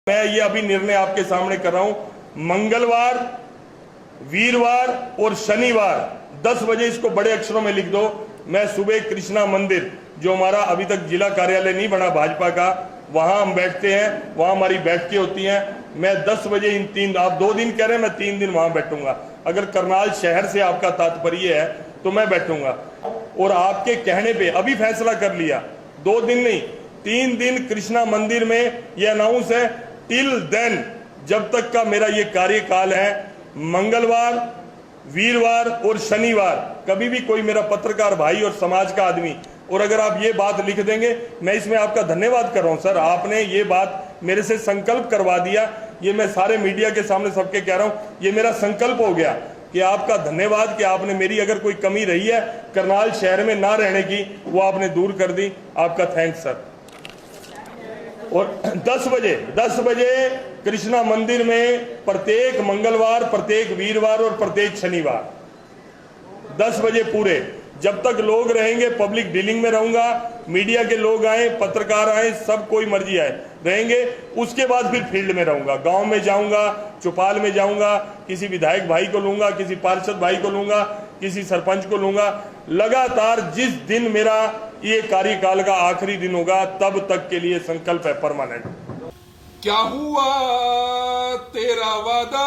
मैं ये अभी निर्णय आपके सामने कर रहा हूं, मंगलवार, वीरवार और शनिवार 10 बजे इसको बड़े अक्षरों में लिख दो। मैं सुबह कृष्णा मंदिर, जो हमारा अभी तक जिला कार्यालय नहीं बना भाजपा का, वहां हम बैठते हैं, वहां हमारी बैठकें होती हैं। मैं 10 बजे इन 3, आप 2 दिन कह रहे हैं, मैं 3 दिन वहां बैठूंगा। अगर करनाल शहर से आपका तात्पर्य है तो मैं बैठूंगा। और आपके कहने पे अभी फैसला कर लिया, 2 दिन नहीं 3 दिन कृष्णा मंदिर में ये अनाउंस है। टिल देन, जब तक का मेरा ये कार्यकाल है, मंगलवार, वीरवार और शनिवार कभी भी कोई मेरा पत्रकार भाई और समाज का आदमी, और अगर आप ये बात लिख देंगे, मैं इसमें आपका धन्यवाद कर रहा हूं सर, आपने ये बात मेरे से संकल्प करवा दिया। ये मैं सारे मीडिया के सामने सबके कह रहा हूं, ये मेरा संकल्प हो गया कि आपका धन्यवाद कि आपने मेरी अगर कोई कमी रही है करनाल शहर में ना रहने की, वो आपने दूर कर दी। आपका थैंक्स सर। और 10 बजे कृष्णा मंदिर में प्रत्येक मंगलवार, प्रत्येक वीरवार और प्रत्येक शनिवार 10 बजे पूरे, जब तक लोग रहेंगे पब्लिक डीलिंग में रहूंगा, मीडिया के लोग आए, पत्रकार आए, सब कोई मर्जी आए रहेंगे। उसके बाद फिर फील्ड में रहूंगा, गांव में जाऊंगा, चौपाल में जाऊंगा, किसी विधायक भाई को लूंगा, किसी पार्षद भाई को लूंगा, किसी सरपंच को लूंगा। लगातार जिस दिन मेरा ये कार्यकाल का आखिरी दिन होगा, तब तक के लिए संकल्प है परमानेंट। क्या हुआ तेरा वादा,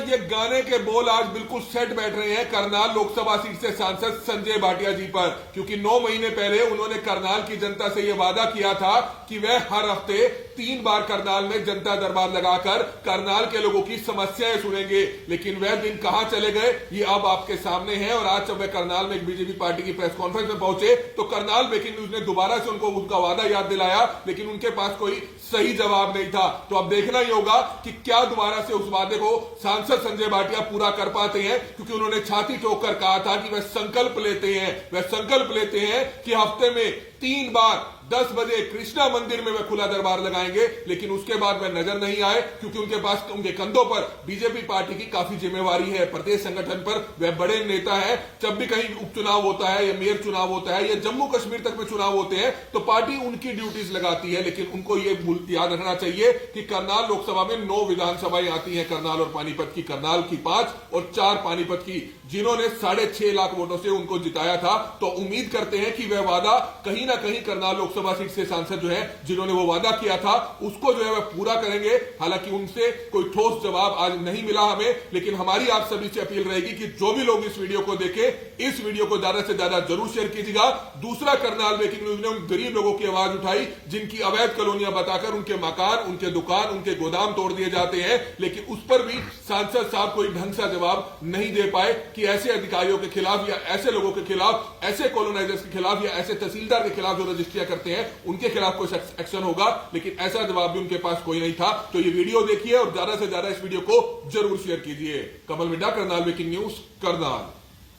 ये गाने के बोल आज बिल्कुल सेट बैठ रहे हैं करनाल लोकसभा सीट से सांसद संजय भाटिया जी पर, क्योंकि 9 महीने पहले उन्होंने करनाल की जनता से यह वादा किया था कि वह हर हफ्ते 3 बार करनाल में जनता दरबार लगाकर करनाल के लोगों की समस्याएं सुनेंगे। लेकिन वह दिन कहां चले गए, ये अब आपके सामने है। और आज जब वे करनाल में एक बीजेपी पार्टी की प्रेस कॉन्फ्रेंस में पहुंचे तो करनाल ब्रेकिंग न्यूज ने दोबारा से उनको उनका वादा याद दिलाया, लेकिन उनके पास कोई सही जवाब नहीं था। तो अब देखना ही होगा कि क्या दोबारा से उस वादे को सांसद संजय भाटिया पूरा कर पाते हैं, क्योंकि उन्होंने छाती ठोक कर कहा था कि वह संकल्प लेते हैं कि हफ्ते में 3 बार 10 बजे कृष्णा मंदिर में वे खुला दरबार लगाएंगे। लेकिन उसके बाद वे नजर नहीं आए, क्योंकि उनके पास, उनके कंधों पर बीजेपी पार्टी की काफी जिम्मेवारी है। प्रदेश संगठन पर वे बड़े नेता है। जब भी कहीं उपचुनाव होता है या मेयर चुनाव होता है या जम्मू कश्मीर तक में चुनाव होते हैं तो पार्टी उनकी ड्यूटीज लगाती है। लेकिन उनको ये याद रखना चाहिए कि करनाल लोकसभा में 9 विधानसभाएं आती है, करनाल और पानीपत की, करनाल की 5 और 4 पानीपत की, जिन्होंने 6.5 लाख वोटों से उनको जिताया था। तो उम्मीद करते हैं कि वह वादा कहीं ना कहीं करनाल लोकसभा सीट से सांसद जो है, जिन्होंने वो वादा किया था, उसको जो है वह पूरा करेंगे। हालांकि उनसे कोई ठोस जवाब आज नहीं मिला हमें, लेकिन हमारी आप सभी से अपील रहेगी कि जो भी लोग इस वीडियो को देखें, इस वीडियो को ज्यादा से ज्यादा जरूर शेयर कीजिएगा। दूसरा, करनाल ब्रेकिंग न्यूज ने उन गरीब लोगों की आवाज उठाई जिनकी अवैध कॉलोनियां बताकर उनके मकान, उनके दुकान, उनके गोदाम तोड़ दिए जाते हैं, लेकिन उस पर भी सांसद साहब कोई ढंग से जवाब नहीं दे पाए कि ऐसे अधिकारियों के खिलाफ या ऐसे लोगों के खिलाफ, ऐसे कॉलोनाइजर्स के खिलाफ या ऐसे तहसीलदार के खिलाफ जो रजिस्ट्रियां करते हैं, उनके खिलाफ कोई एक्शन होगा। लेकिन ऐसा जवाब भी उनके पास कोई नहीं था। तो ये वीडियो देखिए और ज्यादा से ज्यादा इस वीडियो को जरूर शेयर कीजिए। कमल मिड्डा, करनाल ब्रेकिंग न्यूज, करनाल।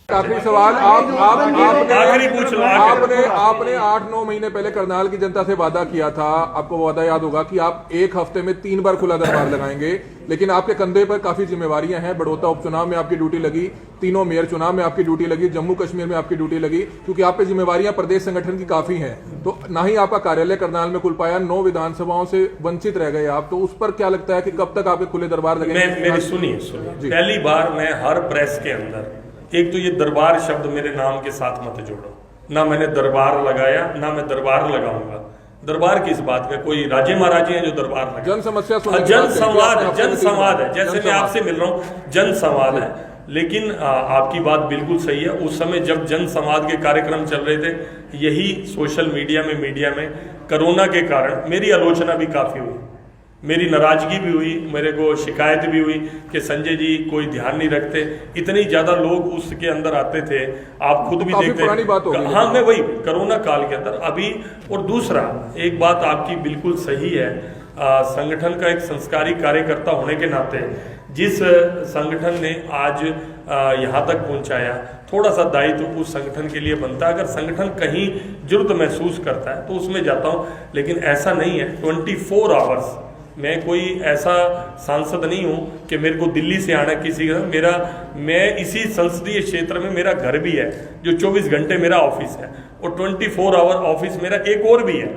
आखिरी सवाल, आपने 8-9 महीने पहले करनाल की जनता से वादा किया था, आपको वादा याद होगा, कि आप एक हफ्ते में 3 बार खुला दरबार लगाएंगे। लेकिन आपके कंधे पर काफी जिम्मेवारियां हैं। बड़ौदा उपचुनाव में आपकी ड्यूटी लगी, तीनों मेयर चुनाव में आपकी ड्यूटी लगी, जम्मू कश्मीर में आपकी ड्यूटी लगी, क्योंकि आप पे जिम्मेवारियां प्रदेश संगठन की काफी हैं। तो ना ही आपका कार्यालय करनाल में खुल पाया, 9 विधानसभाओं से वंचित रह गए आप। तो उस पर क्या लगता है कि कब तक आपके खुले दरबार लगेंगे? मेरी सुनिए, पहली बार मैं हर प्रेस के अंदर, एक तो ये दरबार शब्द मेरे नाम के साथ मत जोड़ो। ना मैंने दरबार लगाया, ना मैं दरबार लगाऊंगा। दरबार किस बात में, कोई राजे महाराजे हैं जो दरबार लगाए? जन समस्या, जन संवाद है। जैसे मैं आपसे मिल रहा हूँ, जन संवाद है। लेकिन आपकी बात बिल्कुल सही है। उस समय जब जन संवाद के कार्यक्रम चल रहे थे, यही सोशल मीडिया में कोरोना के कारण मेरी आलोचना भी काफी हुई, मेरी नाराजगी भी हुई, मेरे को शिकायत भी हुई कि संजय जी कोई ध्यान नहीं रखते। इतनी ज्यादा लोग उसके अंदर आते थे, आप खुद भी देखते हैं। हाँ, मैं वही कोरोना काल के अंदर अभी। और दूसरा, एक बात आपकी बिल्कुल सही है, संगठन का एक संस्कारी कार्यकर्ता होने के नाते जिस संगठन ने आज यहाँ तक पहुँचाया, थोड़ा सा दायित्व उस संगठन के लिए बनता है। अगर संगठन कहीं जरूरत महसूस करता है तो उसमें जाता हूँ, लेकिन ऐसा नहीं है 24 आवर्स। मैं कोई ऐसा सांसद नहीं हूँ कि मेरे को दिल्ली से आना किसी का, मैं इसी संसदीय क्षेत्र में मेरा घर भी है, जो 24 घंटे मेरा ऑफिस है, और 24 आवर ऑफिस मेरा एक और भी है।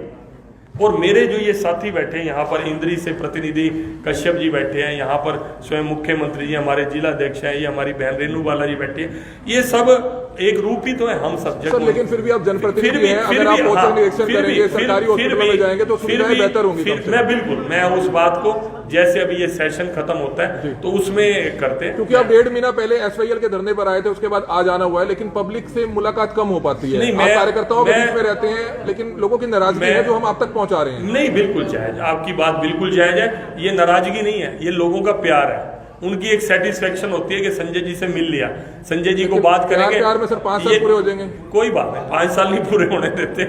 और मेरे जो ये साथी बैठे हैं यहाँ पर, इंद्री से प्रतिनिधि कश्यप जी बैठे हैं यहाँ पर, स्वयं मुख्यमंत्री जी, हमारे जिला अध्यक्ष हैं, ये हमारी बहन रेणु बाला जी बैठी है, ये सब एक रूप ही तो है हम सब जगह। सर लेकिन फिर भी आप जनप्रतिनिधि हैं, अगर आप पहुंचकर निरीक्षण करेंगे, सरकारी हॉस्पिटलों में जाएंगे तो सुविधाएं बेहतर होंगी। मैं बिल्कुल, मैं उस बात को, जैसे अभी ये सेशन खत्म होता है तो उसमें करते हैं, क्योंकि आप 1.5 महीना पहले SYL के धरने पर आए थे, उसके बाद आ जाना हुआ है, लेकिन पब्लिक से मुलाकात कम हो पाती है। आप कार्यकर्ताओं के बीच में रहते हैं, लेकिन लोगों की नाराजगी है जो हम आप तक पहुंचा रहे हैं। नहीं, बिल्कुल जायज, आपकी बात बिल्कुल जायज है, ये नाराजगी नहीं है, ये लोगों का प्यार है, उनकी एक सेटिस्फेक्शन होती है कि संजय जी से मिल लिया, संजय जी को बात करेंगे। प्यार में सर 5 साल पूरे हो जाएंगे, कोई बात नहीं, 5 साल नहीं पूरे होने देते,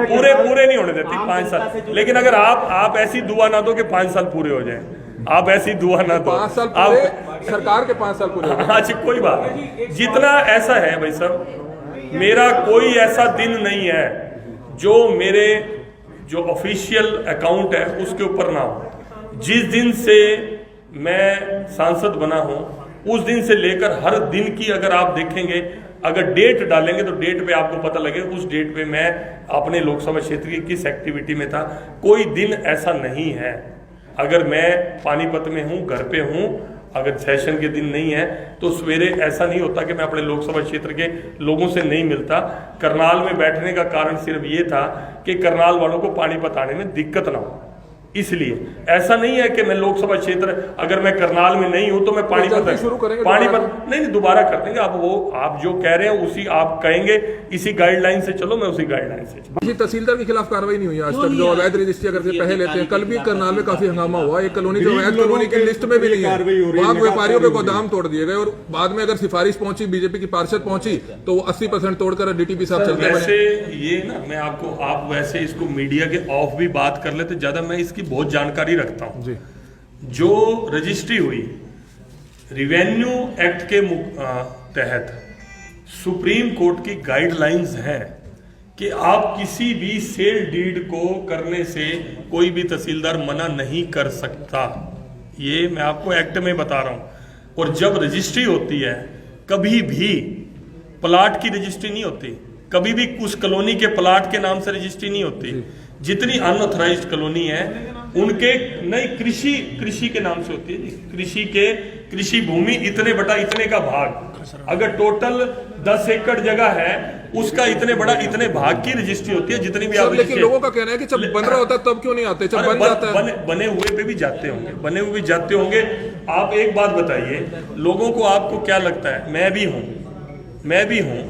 पूरे नहीं होने देते 5 साल, लेकिन अगर आप ऐसी दुआ ना दो कि 5 साल पूरे हो जाए, आप ऐसी दुआ ना दो, 5 साल पूरे, सरकार के 5 साल पूरे। अच्छा कोई बात नहीं, जितना ऐसा है भाई साहब, मेरा कोई ऐसा दिन नहीं है जो मेरे जो ऑफिशियल अकाउंट है उसके ऊपर ना हो। जिस दिन से मैं सांसद बना हूं उस दिन से लेकर हर दिन की अगर आप देखेंगे, अगर डेट डालेंगे तो डेट पे आपको पता लगे उस डेट पे मैं अपने लोकसभा क्षेत्र की किस एक्टिविटी में था। कोई दिन ऐसा नहीं है, अगर मैं पानीपत में हूं, घर पे हूं, अगर सेशन के दिन नहीं है तो सवेरे ऐसा नहीं होता कि मैं अपने लोकसभा क्षेत्र के लोगों से नहीं मिलता। करनाल में बैठने का कारण सिर्फ ये था कि करनाल वालों को पानीपत आने में दिक्कत ना हो, इसलिए ऐसा नहीं है कि मैं लोकसभा क्षेत्र, अगर मैं करनाल में नहीं हूं तो मैं पानीपत नहीं, दोबारा कर देंगे। आप वो आप जो कह रहे हैं उसी आप कहेंगे, इसी गाइडलाइन से चलो, मैं उसी गाइडलाइन से चलो। तहसीलदार के खिलाफ कार्रवाई नहीं हुई आज तक, जो अवैध रजिस्ट्री अगर से पहले लेते हैं। कल भी करनाल में काफी हंगामा हुआ, एक कॉलोनी जो अवैध कॉलोनी की लिस्ट में भी नहीं है, वहां व्यापारियों के गोदाम तोड़ दिए गए, और बाद में अगर सिफारिश पहुंची, बीजेपी की पार्षद पहुंची तो 80% तोड़कर DTP साहब चलते बने। वैसे ये ना, मैं आपको, आप वैसे इसको मीडिया के ऑफ भी बात कर लेते ज्यादा, मैं इसकी बहुत जानकारी रखता हूं जी। जो रजिस्ट्री हुई रिवेन्यू एक्ट के तहत सुप्रीम कोर्ट की गाइडलाइंस हैं कि आप किसी भी सेल डीड को करने से कोई भी तहसीलदार मना नहीं कर सकता। ये मैं आपको एक्ट में बता रहा हूं। और जब रजिस्ट्री होती है, कभी भी प्लाट की रजिस्ट्री नहीं होती, कभी भी उस कॉलोनी के प्लाट के नाम से रजिस्ट्री नहीं होती। जितनी अनऑथराइज्ड कॉलोनी है उनके नहीं, कृषि के नाम से होती है। कृषि भूमि इतने बटा इतने का भाग, अगर टोटल 10 एकड़ जगह है उसका इतने बड़ा इतने भाग की रजिस्ट्री होती है। जितनी भी आप, लेकिन लोगों का कहना है कि जब बन रहा होता है तब क्यों नहीं आते, जब बन जाता है। बने हुए पे भी जाते होंगे, बने हुए भी जाते होंगे। आप एक बात बताइए लोगों को, आपको क्या लगता है, मैं भी हूं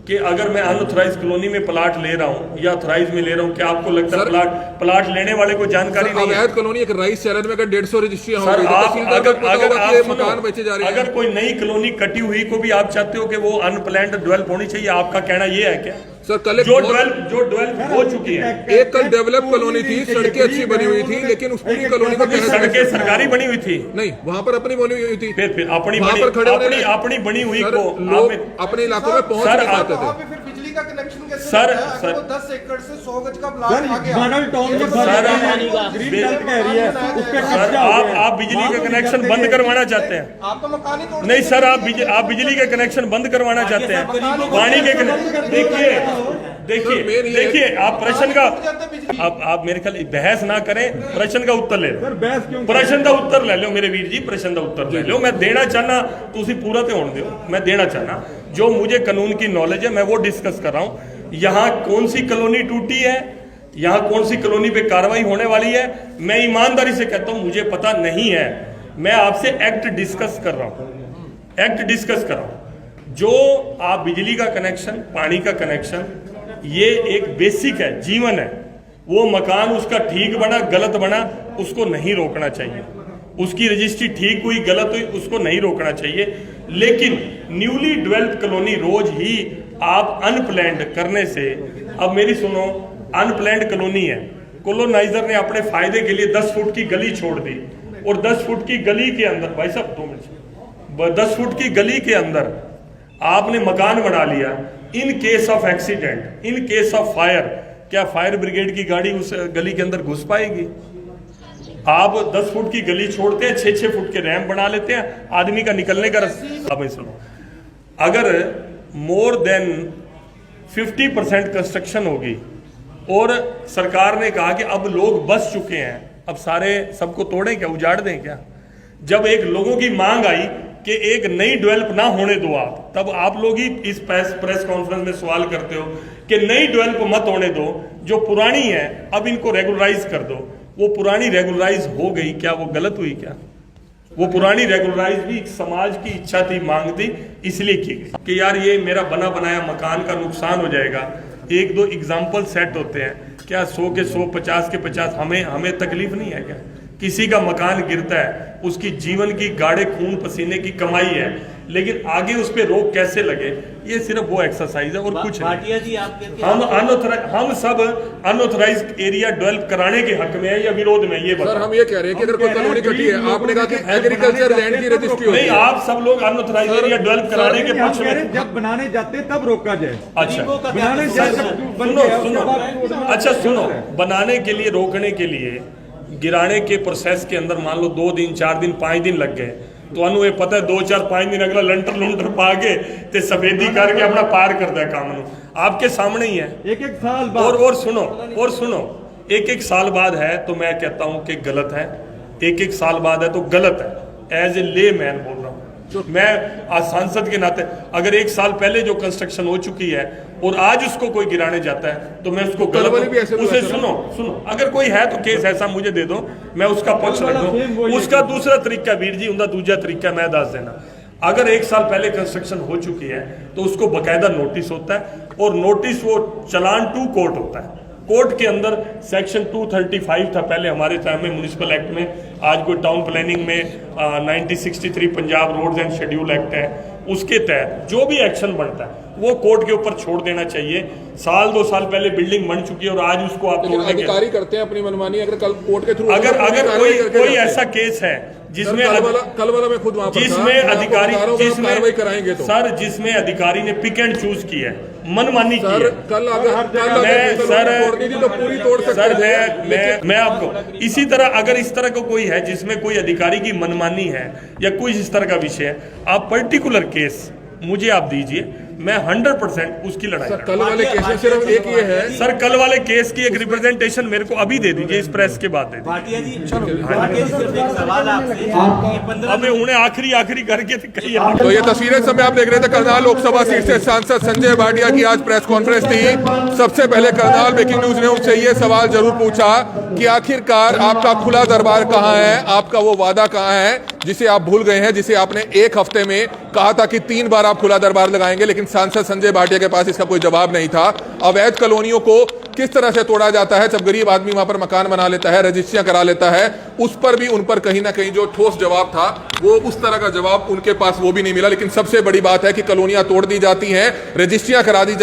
कि अगर मैं अनऑथराइज कॉलोनी में प्लाट ले रहा हूं या ऑथराइज में ले रहा हूं, क्या आपको लगता है प्लाट लेने वाले को जानकारी नहीं है? अवैध कॉलोनी एक राइस चैलेंज में अगर 150 रजिस्ट्री अगर कोई नई कॉलोनी कटी हुई को भी आप चाहते हो कि वो अनप्लैन्ड डेवलप होनी चाहिए, आपका कहना ये है क्या? सर कल जो डेवलप हो चुकी है, एक कल डेवलप कॉलोनी थी, सड़कें अच्छी बनी हुई थी, लेकिन उस पूरी कॉलोनी को सड़कें सरकारी बनी हुई थी नहीं, वहां पर अपनी बनी हुई थी, फिर अपनी बनी हुई को लोग अपने इलाकों में पहुंच नहीं पाते थे। बिजली का कनेक्शन कैसे सर, अगर वो 10 एकड़ से 100 गज का प्लाट आ गया, मॉडल टाउन में सर आप बिजली का कनेक्शन बंद करवाना चाहते हैं? आप तो मकान ही तोड़ नहीं सर, आप बिजली का कनेक्शन बंद करवाना चाहते हैं? पानी के देखिए आप प्रश्न का, आप मेरे ख्याल बहस ना करें, प्रश्न का उत्तर ले लो, प्रश्न का उत्तर ले लो मेरे वीर जी, प्रश्न का उत्तर ले लो। मैं देना चाहना तुसी पूरा तो होने दो, मैं देना चाहना जो मुझे कानून की नॉलेज है मैं वो डिस्कस कर रहा हूं। यहाँ कौन सी कॉलोनी टूटी है, यहाँ कौन सी कॉलोनी पे कार्रवाई होने वाली है, मैं ईमानदारी से कहता हूं मुझे पता नहीं है। मैं आपसे एक्ट डिस्कस कर रहा हूं। जो आप बिजली का कनेक्शन, पानी का कनेक्शन, ये एक बेसिक है, जीवन है। वो मकान उसका ठीक बना गलत बना उसको नहीं रोकना चाहिए, उसकी रजिस्ट्री ठीक हुई गलत हुई उसको नहीं रोकना चाहिए। लेकिन न्यूली डेवलप्ड कॉलोनी रोज ही आप अनप्लैन्ड करने से, अब मेरी सुनो, अनप्लैन्ड कॉलोनी है, कॉलोनाइजर ने अपने फायदे के लिए 10 फुट की गली छोड़ दी, और 10 फुट की गली के अंदर, भाई साहब 2 मिनट, 10 फुट की गली के अंदर आपने मकान बना लिया। In case of accident, in case of fire, क्या फायर ब्रिगेड की गाड़ी उस गली के अंदर घुस पाएगी? आप 10 फुट की गली छोड़ते हैं, 6-6 फुट के रैंप बना लेते हैं, आदमी का निकलने का रास्ता। अब सुनो, अगर मोर देन 50% कंस्ट्रक्शन होगी और सरकार ने कहा कि अब लोग बस चुके हैं, अब सारे सबको तोड़ें क्या, उजाड़ दें क्या। जब एक लोगों की मांग आई कि एक नई डेवलप ना होने दो आप, तब आप लोग ही इस प्रेस कॉन्फ्रेंस में सवाल करते हो कि नई डेवलप मत होने दो, जो पुरानी है अब इनको रेगुलराइज कर दो। वो पुरानी रेगुलराइज हो गई क्या, वो गलत हुई क्या? वो पुरानी रेगुलराइज भी समाज की इच्छा थी, मांग थी, इसलिए की गई कि यार ये मेरा बना बनाया मकान का नुकसान हो जाएगा। एक दो एग्जाम्पल सेट होते हैं, क्या 100 के 100, 50 के 50, हमें तकलीफ नहीं है क्या? किसी का मकान गिरता है, उसकी जीवन की गाढ़े खून पसीने की कमाई है, लेकिन आगे उस पर रोक कैसे लगे, ये सिर्फ वो एक्सरसाइज है और कुछ नहीं। जी आप हम सब अनऑथराइज्ड एरिया डेवलप कराने के हक में है या विरोध में, ये सर हम ये कह रहे हैं कि अगर कोई कॉलोनी कटी है, आपने कहा कि एग्रीकल्चर लैंड की रजिस्ट्री होती नहीं, है, आप सब लोग अनऑथराइज्ड एरिया डेवलप कराने के पक्ष में। जब बनाने जाते तब रोका जाए। अच्छा बनाने सुनो, अच्छा सुनो, बनाने के लिए, रोकने के लिए, गिराने के प्रोसेस के अंदर मान लो 2 दिन 4 दिन 5 दिन लग गए, तो ये पता है 2 4 5 दिन अगला लंटर लुंटर पा के ते सफेदी करके अपना पार करता है काम नु, आपके सामने ही है। एक साल बाद और सुनो, एक साल बाद है तो मैं कहता हूं कि गलत है, एक साल बाद है तो गलत है। एज ए ले मैन बोल रहा हूं मैं, आज सांसद के नाते, अगर 1 साल पहले जो कंस्ट्रक्शन हो चुकी है और आज उसको कोई गिराने जाता है तो मैं उसको गलत, उसे सुनो, अगर कोई है तो केस ऐसा मुझे दे दो, मैं उसका पक्ष रख दूं। उसका दूसरा तरीका वीर जी, उनका दूसरा तरीका मैं दस देना, अगर 1 साल पहले कंस्ट्रक्शन हो चुकी है तो उसको बकायदा नोटिस होता है, और नोटिस वो चलान टू कोर्ट होता है। कोर्ट के अंदर सेक्शन 235 था पहले हमारे टाइम में म्युनिसिपल एक्ट में, आज कोई टाउन प्लानिंग में 1963 Punjab roads and schedule act है, उसके तहत जो भी एक्शन बनता है वो कोर्ट के ऊपर छोड़ देना चाहिए। साल 2 साल पहले बिल्डिंग बन चुकी है और आज उसको आप अधिकारी करते हैं अपनी मनमानी। अगर कल कोर्ट के थ्रू अगर कोई ऐसा केस है जिसमें कल वाला मैं खुद वहां पर जिसमें अधिकारी कार्रवाई कराएंगे तो सर, जिसमें अधिकारी ने पिक एंड चूज किया है, मनमानी की है, कल पूरी तोड़ सकते सर, मैं आपको इसी तरह, अगर इस तरह का कोई है जिसमें कोई अधिकारी की मनमानी है या कोई इस तरह का विषय है, आप पर्टिकुलर केस मुझे आप दीजिए, मैं 100% उसकी लड़ाई सर, कल वाले केस में सिर्फ एक ये है सर, कल वाले केस की एक रिप्रेजेंटेशन मेरे को अभी दे दीजिए, इस प्रेस के बाद दे दीजिए। भाटिया जी सिर्फ एक सवाल आपसे, अब उन्हें आखिरी करके कही। तो ये तस्वीरें समय आप देख रहे थे, करनाल लोकसभा सीट से सांसद संजय भाटिया की आज प्रेस कॉन्फ्रेंस थी। सबसे पहले करनाल ब्रेकिंग न्यूज ने उनसे ये सवाल जरूर पूछा कि आखिरकार आपका खुला दरबार कहां है, आपका वो वादा कहां है जिसे आप भूल गए हैं, जिसे आपने 1 हफ्ते में कहा था कि 3 बार आप खुला दरबार लगाएंगे, लेकिन सांसद संजय भाटिया के पास इसका कोई जवाब नहीं था। अवैध कॉलोनियों को किस तरह से तोड़ा जाता है, जब गरीब आदमी वहां पर मकान बना लेता है, रजिस्ट्रियां करा लेता है, उस पर भी उन पर कहीं ना कहीं जो ठोस जवाब था वो उस तरह का जवाब उनके पास वो भी नहीं मिला। लेकिन सबसे बड़ी बात है कि कॉलोनियां तोड़ दी जाती हैं, रजिस्ट्रियां करा दी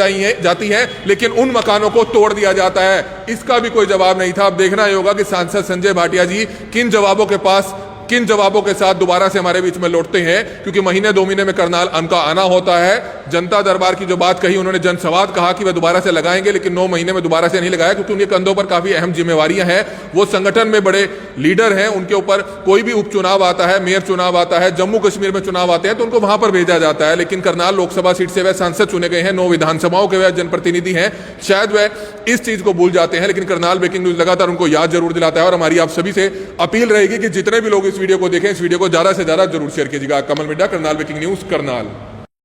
जाती हैं, लेकिन उन मकानों को तोड़ दिया जाता है, इसका भी कोई जवाब नहीं था। अब देखना ही होगा कि सांसद संजय भाटिया जी किन जवाबों के साथ दोबारा से हमारे बीच में लौटते हैं, क्योंकि महीने 2 महीने में करनाल उनका आना होता है। जनता दरबार की जो बात कही उन्होंने, जनसंवाद कहा कि वह दोबारा से लगाएंगे, लेकिन 9 महीने में दोबारा से नहीं लगाया, क्योंकि उनके कंधों पर काफी अहम जिम्मेवारियां हैं। वो संगठन में बड़े लीडर हैं, उनके ऊपर कोई भी उपचुनाव आता है, मेयर चुनाव आता है, जम्मू कश्मीर में चुनाव आते हैं तो उनको वहां पर भेजा जाता है। लेकिन करनाल लोकसभा सीट से वह सांसद चुने गए हैं, 9 विधानसभाओं के वह जनप्रतिनिधि हैं, शायद वह इस चीज को भूल जाते हैं। लेकिन करनाल ब्रेकिंग न्यूज लगातार उनको याद जरूर दिलाता है, और हमारी आप सभी से अपील रहेगी कि जितने भी लोग इस वीडियो को देखें, इस वीडियो को ज्यादा से ज्यादा जरूर शेयर कीजिएगा। कमल मिड्डा, करनाल ब्रेकिंग न्यूज, करनाल।